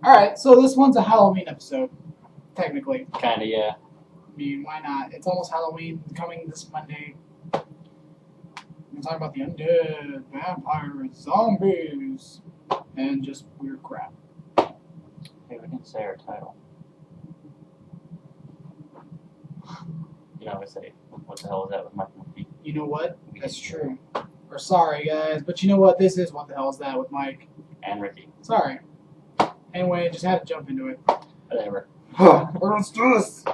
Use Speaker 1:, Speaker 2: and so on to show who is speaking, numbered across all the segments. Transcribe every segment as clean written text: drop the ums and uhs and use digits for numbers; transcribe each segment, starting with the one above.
Speaker 1: Alright, so this one's a Halloween episode, technically.
Speaker 2: Kinda, yeah.
Speaker 1: I mean, why not? It's almost Halloween, coming this Monday. We're talking about the undead, vampires, zombies, and just weird crap.
Speaker 2: Hey, we didn't say our title. You know, I say, what the hell is that with Mike and Pete?
Speaker 1: You know what? That's true. Or sorry, guys, but you know what? This is What the Hell Is That with Mike.
Speaker 2: And Ricky.
Speaker 1: Sorry. Anyway, just had to jump into it.
Speaker 2: Whatever.
Speaker 1: Let's do this.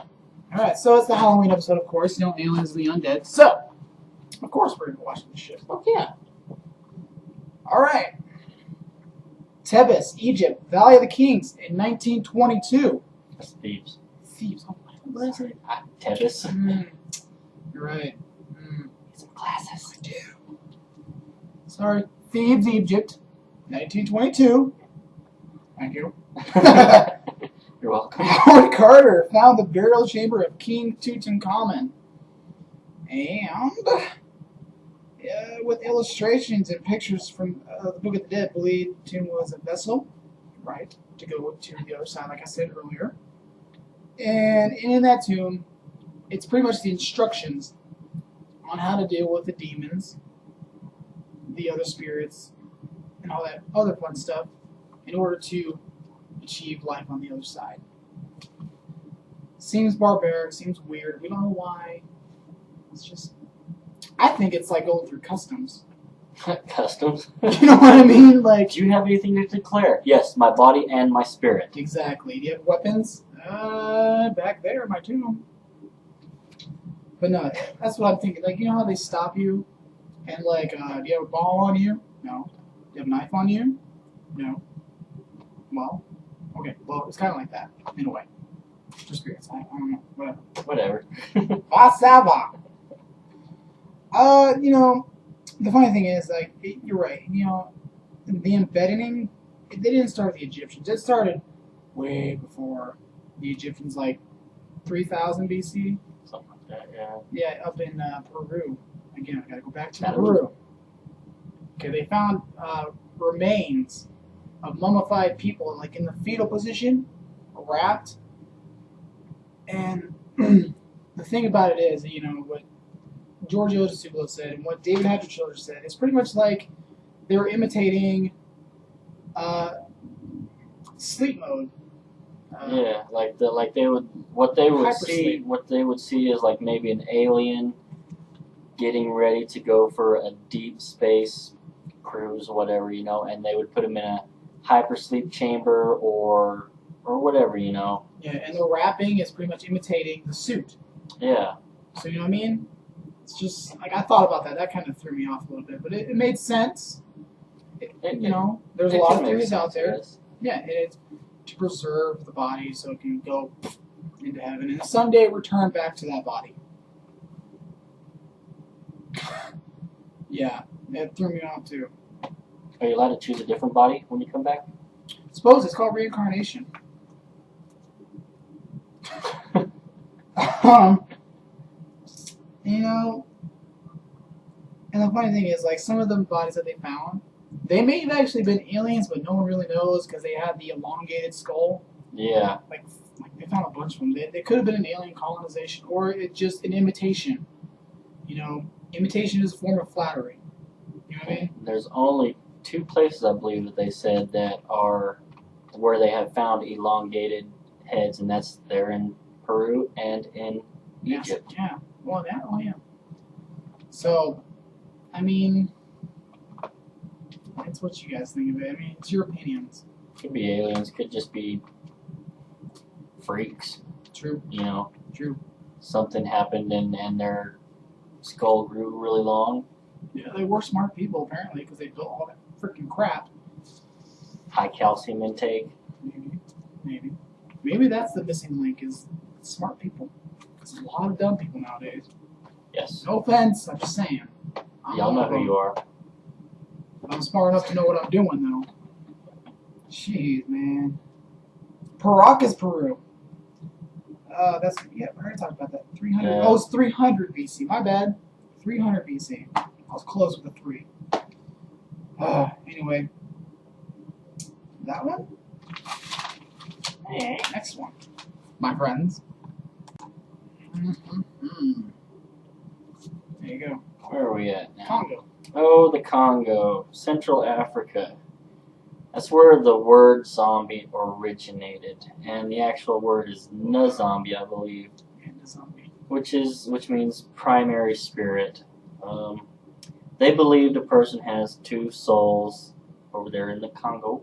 Speaker 1: Alright, so it's the Halloween episode, of course. You know, aliens and the undead. So, of course we're going to watch this shit.
Speaker 2: Oh, yeah.
Speaker 1: Alright. Thebes, Egypt, Valley of the Kings in 1922.
Speaker 2: That's Thebes.
Speaker 1: Thebes. Oh, what is it?
Speaker 2: Thebes.
Speaker 1: You're right.
Speaker 2: Some classes.
Speaker 1: I do. Sorry. Thebes, Egypt, 1922. Thank you.
Speaker 2: You're welcome.
Speaker 1: Howard Carter found the burial chamber of King Tutankhamun. And with illustrations and pictures from the Book of the Dead, believed the tomb was a vessel, right, to go to the other side, like I said earlier. And in that tomb, it's pretty much the instructions on how to deal with the demons, the other spirits, and all that other fun stuff in order to achieve life on the other side. Seems barbaric, seems weird. We don't know why. It's just, I think it's like going through customs.
Speaker 2: Customs?
Speaker 1: You know what I mean? Like,
Speaker 2: Do you have anything to declare? Yes, my body and my spirit.
Speaker 1: exactly. Do you have weapons? Back there in my tomb. But no, that's what I'm thinking. Like, you know how they stop you? And like, do you have a ball on you? No. Do you have a knife on you? No. Well, okay. Well, it's kind of like that, in a way. For spirits. I don't know. Whatever.
Speaker 2: Whatever.
Speaker 1: Vasava. You know, the funny thing is, like, you're right. You know, the embedding, they didn't start with the Egyptians. It started way before the Egyptians, like 3000 BC.
Speaker 2: Something like that, yeah.
Speaker 1: Yeah, up in Peru. Again, I gotta go back to Peru. Okay, they found remains of mummified people, like in the fetal position, wrapped. And the thing about it is, you know, what George Otisublo said and what David Hatcher said, it's pretty much like they were imitating sleep mode.
Speaker 2: Yeah, like they would see is like maybe an alien getting ready to go for a deep space cruise, whatever, you know, and they would put him in a hypersleep chamber or whatever, you know.
Speaker 1: Yeah, and the wrapping is pretty much imitating the suit.
Speaker 2: Yeah.
Speaker 1: So you know what I mean? It's just like I thought about that. That kind of threw me off a little bit, but it made sense. You know, there's a lot of theories out there.
Speaker 2: Yes.
Speaker 1: Yeah, and it's to preserve the body so it can go into heaven and someday return back to that body. Yeah, it threw me off too.
Speaker 2: Are you allowed to choose a different body when you come back?
Speaker 1: Suppose it's called reincarnation. You know, and the funny thing is, like, some of the bodies that they found, they may have actually been aliens, but no one really knows because they had the elongated skull.
Speaker 2: Yeah.
Speaker 1: Like they found a bunch of them. They could have been an alien colonization, or it's just an imitation. You know, imitation is a form of flattery. You know what I mean?
Speaker 2: There's only 2 places, I believe, that they said that are where they have found elongated heads, and they're in Peru and in Egypt.
Speaker 1: Yeah. Well, that. Oh, yeah. So, I mean, it's what you guys think of it. I mean, it's your opinions.
Speaker 2: Could be aliens. Could just be freaks.
Speaker 1: True.
Speaker 2: You know.
Speaker 1: True.
Speaker 2: Something happened and their skull grew really long.
Speaker 1: Yeah, they were smart people apparently because they built all that freaking crap.
Speaker 2: High calcium intake.
Speaker 1: Maybe that's the missing link is smart people. Because there's a lot of dumb people nowadays.
Speaker 2: Yes.
Speaker 1: No offense, I'm just saying.
Speaker 2: Y'all know who you are.
Speaker 1: I'm smart enough to know what I'm doing though. Jeez, man. Paracas, Peru. That's I already talked about that. 300.
Speaker 2: Yeah.
Speaker 1: Oh, it's 300 BC. My bad. 300 BC. I was close with a 3. Anyway, that one. Okay, next one, my friends. There you go.
Speaker 2: Where are we at now?
Speaker 1: Congo.
Speaker 2: Oh, the Congo, Central Africa. That's where the word zombie originated, and the actual word is zombie, I believe, which means primary spirit. They believed a person has two souls over there in the Congo,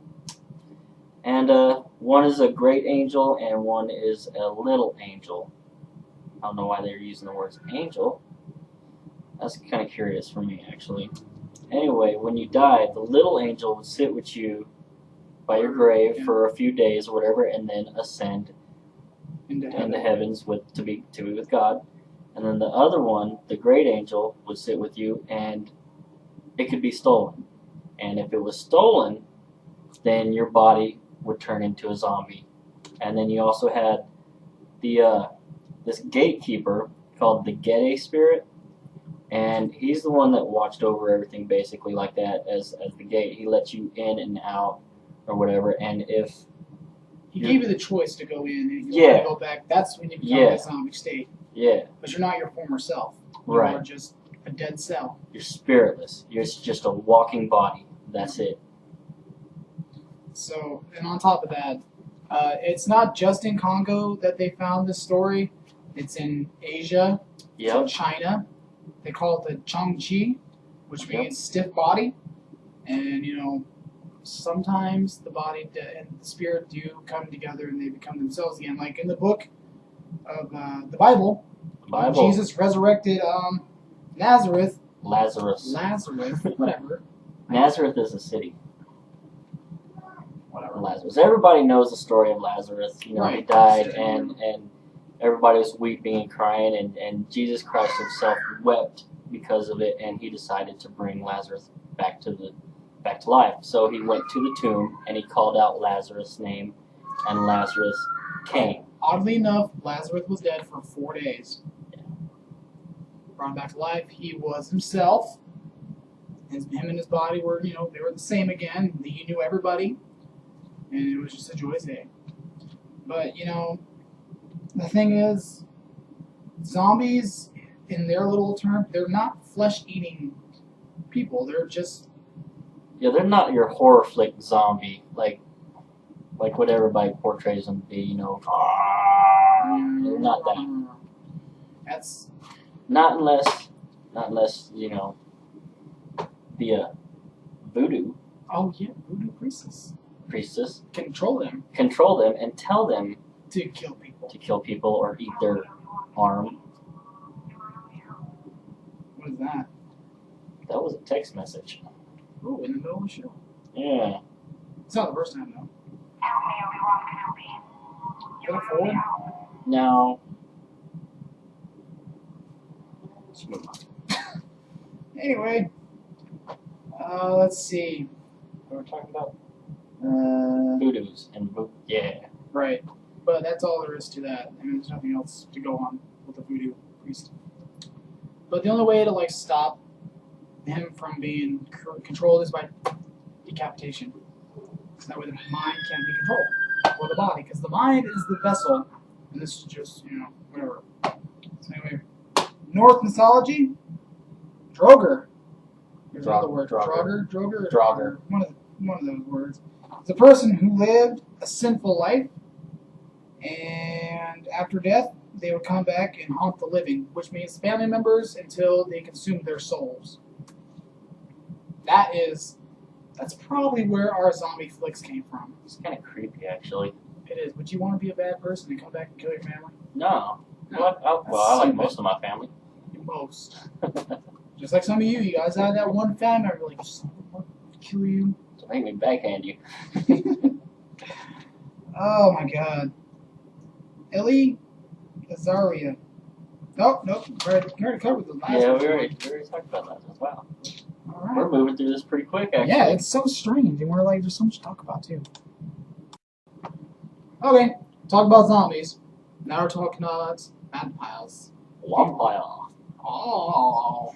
Speaker 2: and one is a great angel and one is a little angel. I don't know why they're using the words angel. That's kind of curious for me, actually. Anyway, when you die, the little angel would sit with you by your grave for a few days or whatever, and then ascend into heavens to be with God. And then the other one, the great angel, would sit with you, and it could be stolen. And if it was stolen, then your body would turn into a zombie. And then you also had the this gatekeeper called the Gede spirit, and he's the one that watched over everything, basically like that as the gate. He lets you in and out or whatever, and if
Speaker 1: he gave you the choice to go in and you want to go back, that's when you become a zombie state.
Speaker 2: Yeah.
Speaker 1: But you're not your former self. You
Speaker 2: right.
Speaker 1: are just a dead cell.
Speaker 2: You're spiritless. You're just a walking body. That's it.
Speaker 1: So, and on top of that, it's not just in Congo that they found this story. It's in Asia. It's in China. They call it the Chongqi, which means stiff body. And, you know, sometimes the body and the spirit do come together and they become themselves again. Like in the book of the Bible, Jesus resurrected Lazarus, whatever.
Speaker 2: Nazareth is a city. Whatever. Lazarus. Everybody knows the story of Lazarus. You know, he died and everybody was weeping and crying, and Jesus Christ himself wept because of it, and he decided to bring Lazarus back to life. So he went to the tomb and he called out Lazarus' name, and Lazarus came.
Speaker 1: Oddly enough, Lazarus was dead for 4 days. Brought him back to life. He was himself. Him and his body were, you know, they were the same again. He knew everybody, and it was just a joyous day. But, you know, the thing is, zombies, in their little term, they're not flesh-eating people. They're just...
Speaker 2: Yeah, they're not your horror flick zombie, like what everybody portrays them to be, you know. They're not that.
Speaker 1: That's...
Speaker 2: Not unless, you know, the voodoo.
Speaker 1: Oh, yeah, voodoo priestess. Control them
Speaker 2: and tell them
Speaker 1: to kill people
Speaker 2: or eat their arm.
Speaker 1: What is that?
Speaker 2: That was a text message.
Speaker 1: Oh, in the middle of the show.
Speaker 2: Yeah.
Speaker 1: It's not the first time though. Is that a forward?
Speaker 2: No.
Speaker 1: Let's move on. Anyway, let's see. What we're talking about?
Speaker 2: Voodoos and yeah.
Speaker 1: Right, but that's all there is to that. I mean, there's nothing else to go on with the voodoo priest. But the only way to stop him from being controlled is by decapitation. So that way the mind can't be controlled, or the body, because the mind is the vessel, and this is just, you know, whatever. So anyway, Norse mythology, Droger. There's another word. Droger. One of those words. It's a person who lived a sinful life, and after death, they would come back and haunt the living, which means family members until they consume their souls. That's probably where our zombie flicks came from.
Speaker 2: It's kind of creepy, actually.
Speaker 1: It is. Would you want to be a bad person and come back and kill your family?
Speaker 2: No. I like most of my family.
Speaker 1: Most. Just like some of you guys had that one family member like, just kill you.
Speaker 2: Don't make me backhand you.
Speaker 1: Oh my God. Ellie Azaria. Nope. We already covered the last one.
Speaker 2: Yeah, we already talked about that as well.
Speaker 1: All right.
Speaker 2: We're moving through this pretty quick, actually.
Speaker 1: Yeah, it's so strange, and we're there's so much to talk about too. Okay, talk about zombies. Now we're talking about vampires.
Speaker 2: Vampire.
Speaker 1: Oh.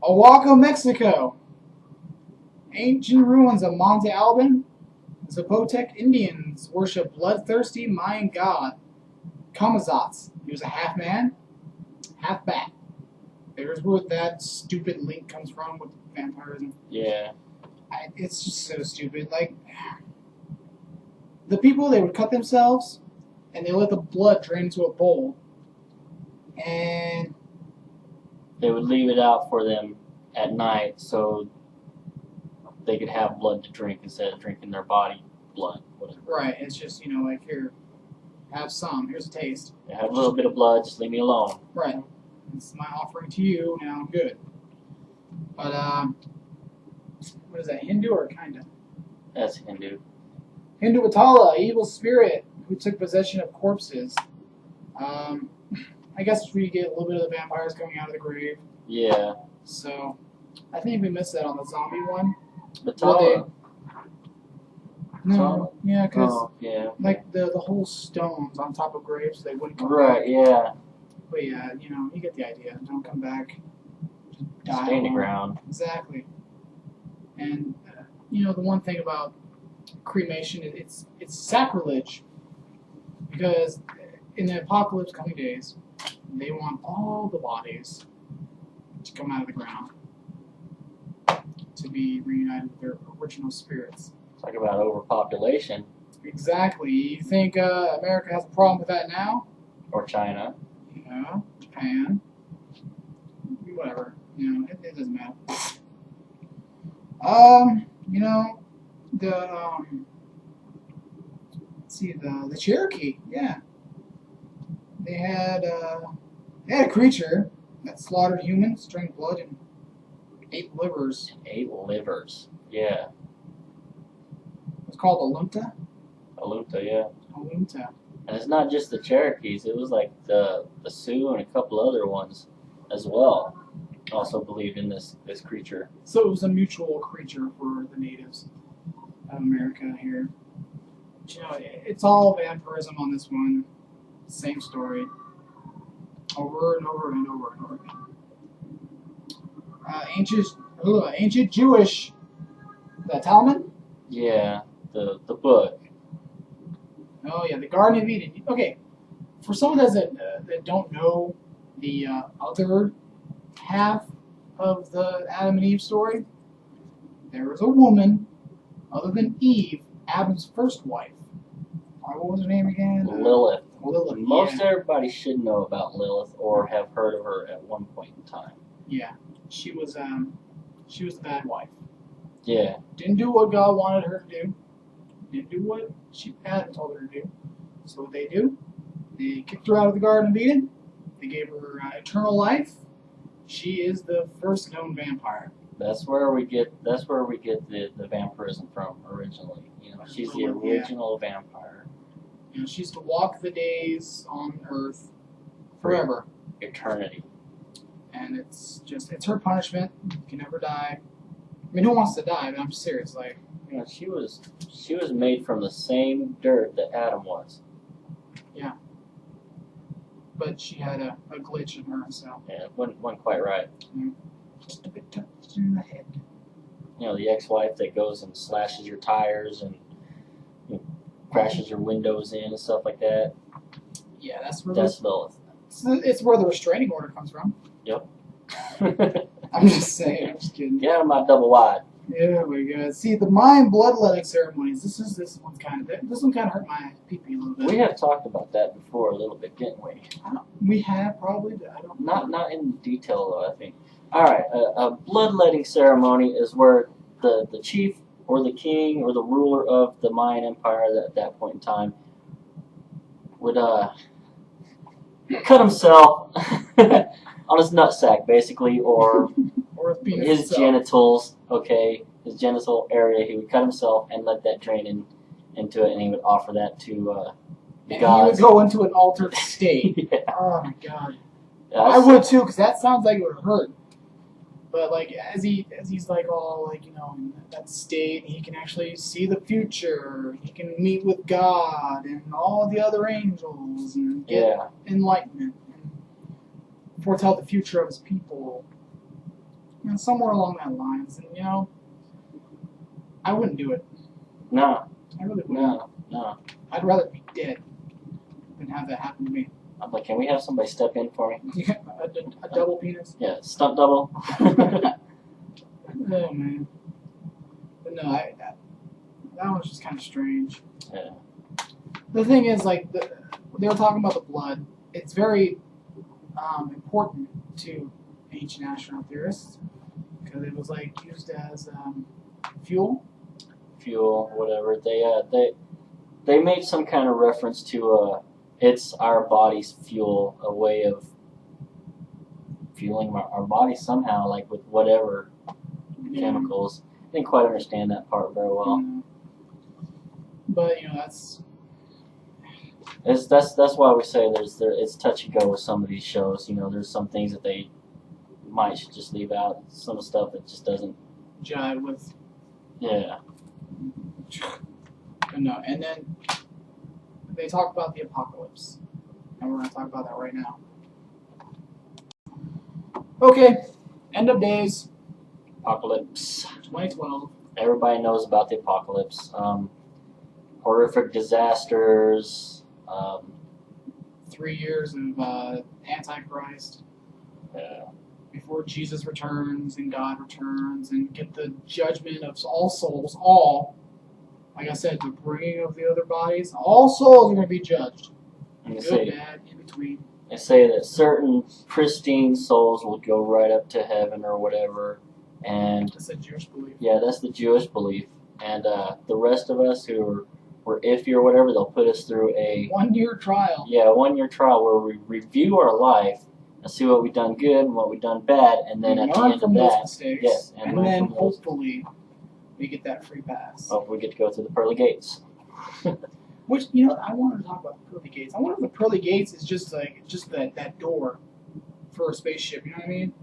Speaker 1: Oaxaca, Mexico. Ancient ruins of Monte Alban Zapotec Indians worship bloodthirsty Mayan god Kamazats. He was a half man, half bat. There's where that stupid link comes from with vampirism.
Speaker 2: Yeah.
Speaker 1: It's just so stupid. Like, the people, they would cut themselves, and they let the blood drain into a bowl, and
Speaker 2: They would leave it out for them at night so they could have blood to drink instead of drinking their body blood, whatever.
Speaker 1: right, it's just, you know, like, here, have some, here's a taste.
Speaker 2: They have a little bit of blood, just leave me alone.
Speaker 1: Right. It's my offering to you, now I'm good. But, what is that, Hindu or kinda?
Speaker 2: That's Hindu.
Speaker 1: Hindu Atala, evil spirit who took possession of corpses. I guess we get a little bit of the vampires coming out of the grave.
Speaker 2: Yeah.
Speaker 1: So, I think we missed that on the zombie one.
Speaker 2: Batala.
Speaker 1: No, yeah, because
Speaker 2: Oh, yeah.
Speaker 1: like the whole stones on top of graves, so they wouldn't come
Speaker 2: Right,
Speaker 1: back.
Speaker 2: yeah.
Speaker 1: But yeah, you know, you get the idea. Don't come back. Just die.
Speaker 2: Stay in the
Speaker 1: alone.
Speaker 2: ground.
Speaker 1: Exactly. And you know, the one thing about cremation, it's sacrilege, because in the apocalypse coming days, they want all the bodies to come out of the ground to be reunited with their original spirits.
Speaker 2: Talk about overpopulation.
Speaker 1: Exactly. You think America has a problem with that now?
Speaker 2: Or China.
Speaker 1: Yeah, Japan. Whatever. You know, it doesn't matter. You know, let's see, the Cherokee, yeah. They had a creature that slaughtered humans, drank blood, and ate livers.
Speaker 2: 8 livers. Yeah.
Speaker 1: It was called Alunta.
Speaker 2: Alunta, yeah.
Speaker 1: Alunta.
Speaker 2: And it's not just the Cherokees, it was like the Sioux and a couple other ones as well. Also believed in this creature.
Speaker 1: So it was a mutual creature for the natives of America here. But, you know, it's all vampirism on this one. Same story. Over and over and over and over again. Ancient Jewish, the Talmud?
Speaker 2: Yeah, the book.
Speaker 1: Oh yeah, the Garden of Eden. Okay, for someone that don't know the other half of the Adam and Eve story, there was a woman, other than Eve, Adam's first wife. What was her name again?
Speaker 2: Lilith.
Speaker 1: Lilith.
Speaker 2: Most everybody should know about Lilith or have heard of her at one point in time.
Speaker 1: Yeah, she was the bad wife.
Speaker 2: Yeah.
Speaker 1: Didn't do what God wanted her to do. Didn't do what Adam told her to do. So what they do? They kicked her out of the Garden of Eden. They gave her eternal life. She is the first known vampire.
Speaker 2: That's where we get the vampirism from originally. You know, she's the original vampire.
Speaker 1: You know, she's to walk the days on Earth forever.
Speaker 2: Eternity.
Speaker 1: And it's her punishment. You can never die. I mean, who wants to die? But I'm serious. Like,
Speaker 2: You know, she was made from the same dirt that Adam was.
Speaker 1: yeah. But she had a glitch in her, so.
Speaker 2: Yeah, it wasn't quite right.
Speaker 1: Just a bit touched in the head.
Speaker 2: You know, the ex-wife that goes and slashes your tires and crashes your windows in and stuff like that.
Speaker 1: Yeah, that's where
Speaker 2: That's Lilith.
Speaker 1: it's where the restraining order comes from.
Speaker 2: Yep.
Speaker 1: I'm just saying. I'm just kidding.
Speaker 2: Get out of my double wide.
Speaker 1: Yeah, my God. See, the Mayan bloodletting ceremonies. This one kind of hurt my pee-pee a little bit.
Speaker 2: We have talked about that before a little bit, didn't we?
Speaker 1: We have probably, but I don't.
Speaker 2: Not in detail though, I think. All right, a bloodletting ceremony is where the chief or the king or the ruler of the Mayan Empire at that point in time would cut himself on his nutsack, basically, or
Speaker 1: Or penis
Speaker 2: his
Speaker 1: itself.
Speaker 2: genitals. Okay, his genital area. He would cut himself and let that drain into it, and he would offer that to the
Speaker 1: And he
Speaker 2: gods.
Speaker 1: would go into an altered state.
Speaker 2: Yeah.
Speaker 1: Oh my God.
Speaker 2: Yeah,
Speaker 1: I would too, because that sounds like it would hurt. But like as he's like all like, you know, in that state, he can actually see the future. He can meet with God and all the other angels and get
Speaker 2: Yeah.
Speaker 1: enlightenment and foretell the future of his people. You know, somewhere along that lines. And you know, I wouldn't do it.
Speaker 2: No.
Speaker 1: I really wouldn't.
Speaker 2: No.
Speaker 1: I'd rather be dead than have that happen to me.
Speaker 2: I'm like, can we have somebody step in for me?
Speaker 1: A double penis.
Speaker 2: Yeah, stunt double.
Speaker 1: Oh man. But no, that was just kind of strange.
Speaker 2: Yeah.
Speaker 1: The thing is, like, they were talking about the blood. It's very important to ancient astronaut theorists because it was like used as fuel.
Speaker 2: Fuel, whatever. They made some kind of reference to it's our body's fuel, a way of fueling our body somehow, like with whatever chemicals. I didn't quite understand that part very well.
Speaker 1: But
Speaker 2: that's why we say it's touch and go with some of these shows. There's some things that they should just leave out. Some stuff that just doesn't
Speaker 1: jive with.
Speaker 2: Yeah.
Speaker 1: No, and then they talk about the apocalypse, and we're going to talk about that right now. Okay, end of days.
Speaker 2: Apocalypse.
Speaker 1: 2012.
Speaker 2: Everybody knows about the apocalypse. Horrific disasters.
Speaker 1: 3 years of Antichrist.
Speaker 2: Yeah.
Speaker 1: Before Jesus returns and God returns and get the judgment of all souls, like I said, the bringing of the other bodies, all souls are going to be judged. Good, bad, in between.
Speaker 2: They say that certain pristine souls will go right up to heaven or whatever, and
Speaker 1: that's the Jewish belief.
Speaker 2: Yeah, that's the Jewish belief, and the rest of us who were iffy or whatever, they'll put us through a
Speaker 1: 1-year trial.
Speaker 2: Yeah, a 1-year trial where we review our life and see what we've done good and what we've done bad, and then at the end of that,
Speaker 1: mistakes,
Speaker 2: yes,
Speaker 1: and then hopefully we get that free pass.
Speaker 2: Hopefully we get to go through the pearly gates.
Speaker 1: Which, I wanted to talk about the pearly gates. I wonder if the pearly gates is just that door for a spaceship. You know what I mean?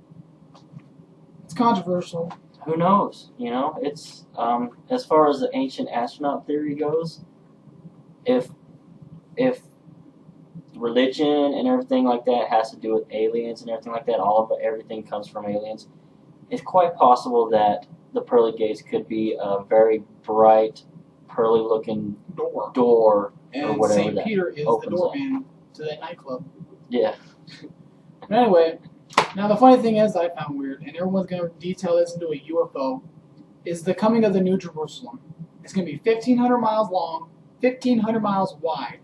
Speaker 1: It's controversial.
Speaker 2: Who knows? It's as far as the ancient astronaut theory goes, if religion and everything like that has to do with aliens and everything like that, everything comes from aliens, it's quite possible that the pearly gates could be a very bright, pearly-looking door
Speaker 1: and
Speaker 2: or whatever
Speaker 1: St. Peter is the doorman to that nightclub.
Speaker 2: Yeah.
Speaker 1: But anyway, now the funny thing is I found weird, and everyone's going to detail this into a UFO, is the coming of the New Jerusalem. It's going to be 1,500 miles long, 1,500 miles wide.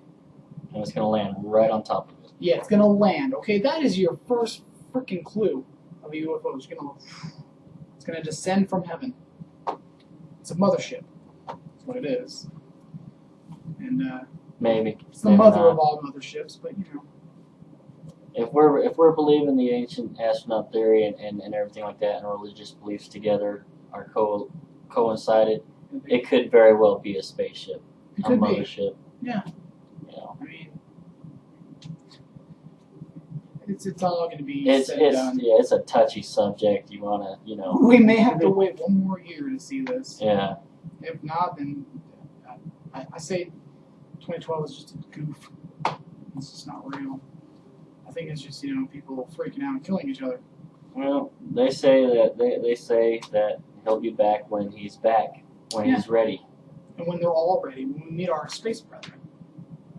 Speaker 2: And it's going to land right on top of it.
Speaker 1: Yeah, it's going to land. Okay, that is your first freaking clue of a UFO. It's going to descend from heaven. It's a mothership. That's what it is. And
Speaker 2: maybe
Speaker 1: it's the mother of all motherships, but
Speaker 2: If we're believing the ancient astronaut theory and everything like that, and religious beliefs together are coincided, it could very well be a spaceship, a mothership.
Speaker 1: Yeah. I mean, it's all going to be said and done.
Speaker 2: Yeah, it's a touchy subject. You want to,
Speaker 1: We may have to wait 1 more year to see this.
Speaker 2: Yeah.
Speaker 1: If not, then I say 2012 is just a goof. It's just not real. I think it's just people freaking out and killing each other.
Speaker 2: Well, they say that he'll be back when he's back, when he's ready,
Speaker 1: and when they're all ready, when we meet our space brethren.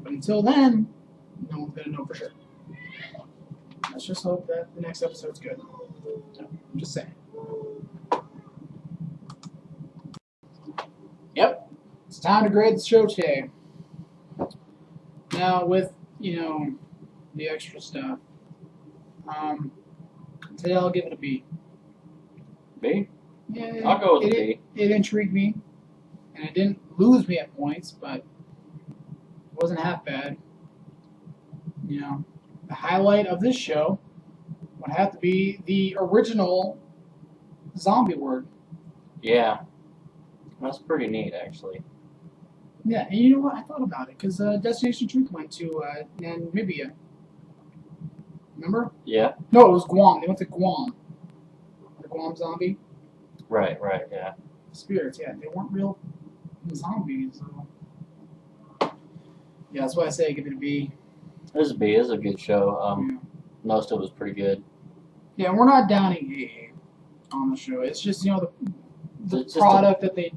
Speaker 1: But until then, no one's gonna know for sure. Let's just hope that the next episode's good. I'm just saying. Yep, it's time to grade the show today. Now with the extra stuff. Today I'll give it a B.
Speaker 2: B?
Speaker 1: Yeah,
Speaker 2: I'll go with a B.
Speaker 1: It intrigued me, and it didn't lose me at points, but it wasn't half bad. The highlight of this show would have to be the original zombie word.
Speaker 2: Yeah, that's pretty neat, actually.
Speaker 1: Yeah, and you know what? I thought about it because Destination Truth went to Namibia. Remember?
Speaker 2: Yeah.
Speaker 1: No, it was Guam. They went to Guam. The Guam zombie.
Speaker 2: Right, yeah.
Speaker 1: Spirits, yeah. They weren't real zombies. So. Yeah, that's why I say give it a B.
Speaker 2: It was a B. It was a good show.
Speaker 1: Yeah.
Speaker 2: Most of it was pretty good.
Speaker 1: Yeah, we're not downing AA on the show. It's just, the product that they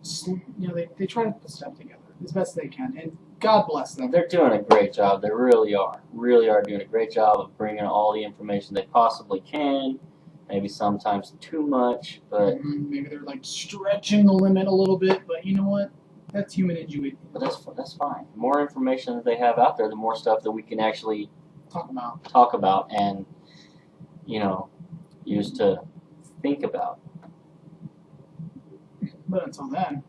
Speaker 1: they try to put stuff together as best they can, and God bless them.
Speaker 2: They're doing a great job. They really are doing a great job of bringing all the information they possibly can. Maybe sometimes too much, but
Speaker 1: maybe they're like stretching the limit a little bit. But you know what? That's human ingenuity.
Speaker 2: But that's fine. The more information that they have out there, the more stuff that we can actually
Speaker 1: talk about
Speaker 2: and use to think about.
Speaker 1: But until then,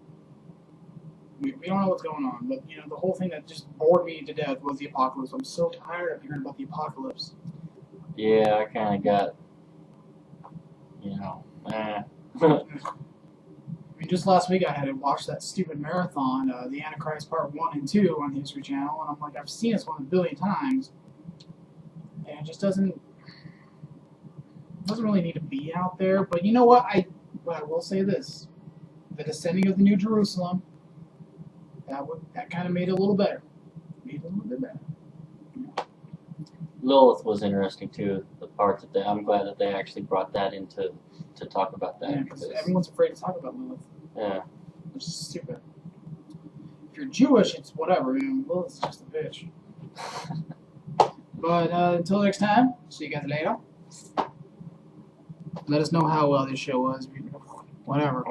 Speaker 1: we don't know what's going on. But the whole thing that just bored me to death was the apocalypse. I'm so tired of hearing about the apocalypse.
Speaker 2: Yeah, I kind of got,
Speaker 1: I mean, just last week I had to watch that stupid marathon, the Antichrist Part 1 and 2 on the History Channel, and I'm like, I've seen this one a billion times, and it just doesn't really need to be out there. But you know what? I will say this: the descending of the New Jerusalem, that kind of made it a little better. Made it a little bit better.
Speaker 2: Lilith was interesting too. The part that I'm glad that they actually brought that into to talk about that.
Speaker 1: Yeah, because everyone's afraid to talk about Lilith.
Speaker 2: Yeah.
Speaker 1: Which is stupid. If you're Jewish, it's whatever. Lilith's just a bitch. But until next time, see you guys later. Let us know how well this show was. Whatever.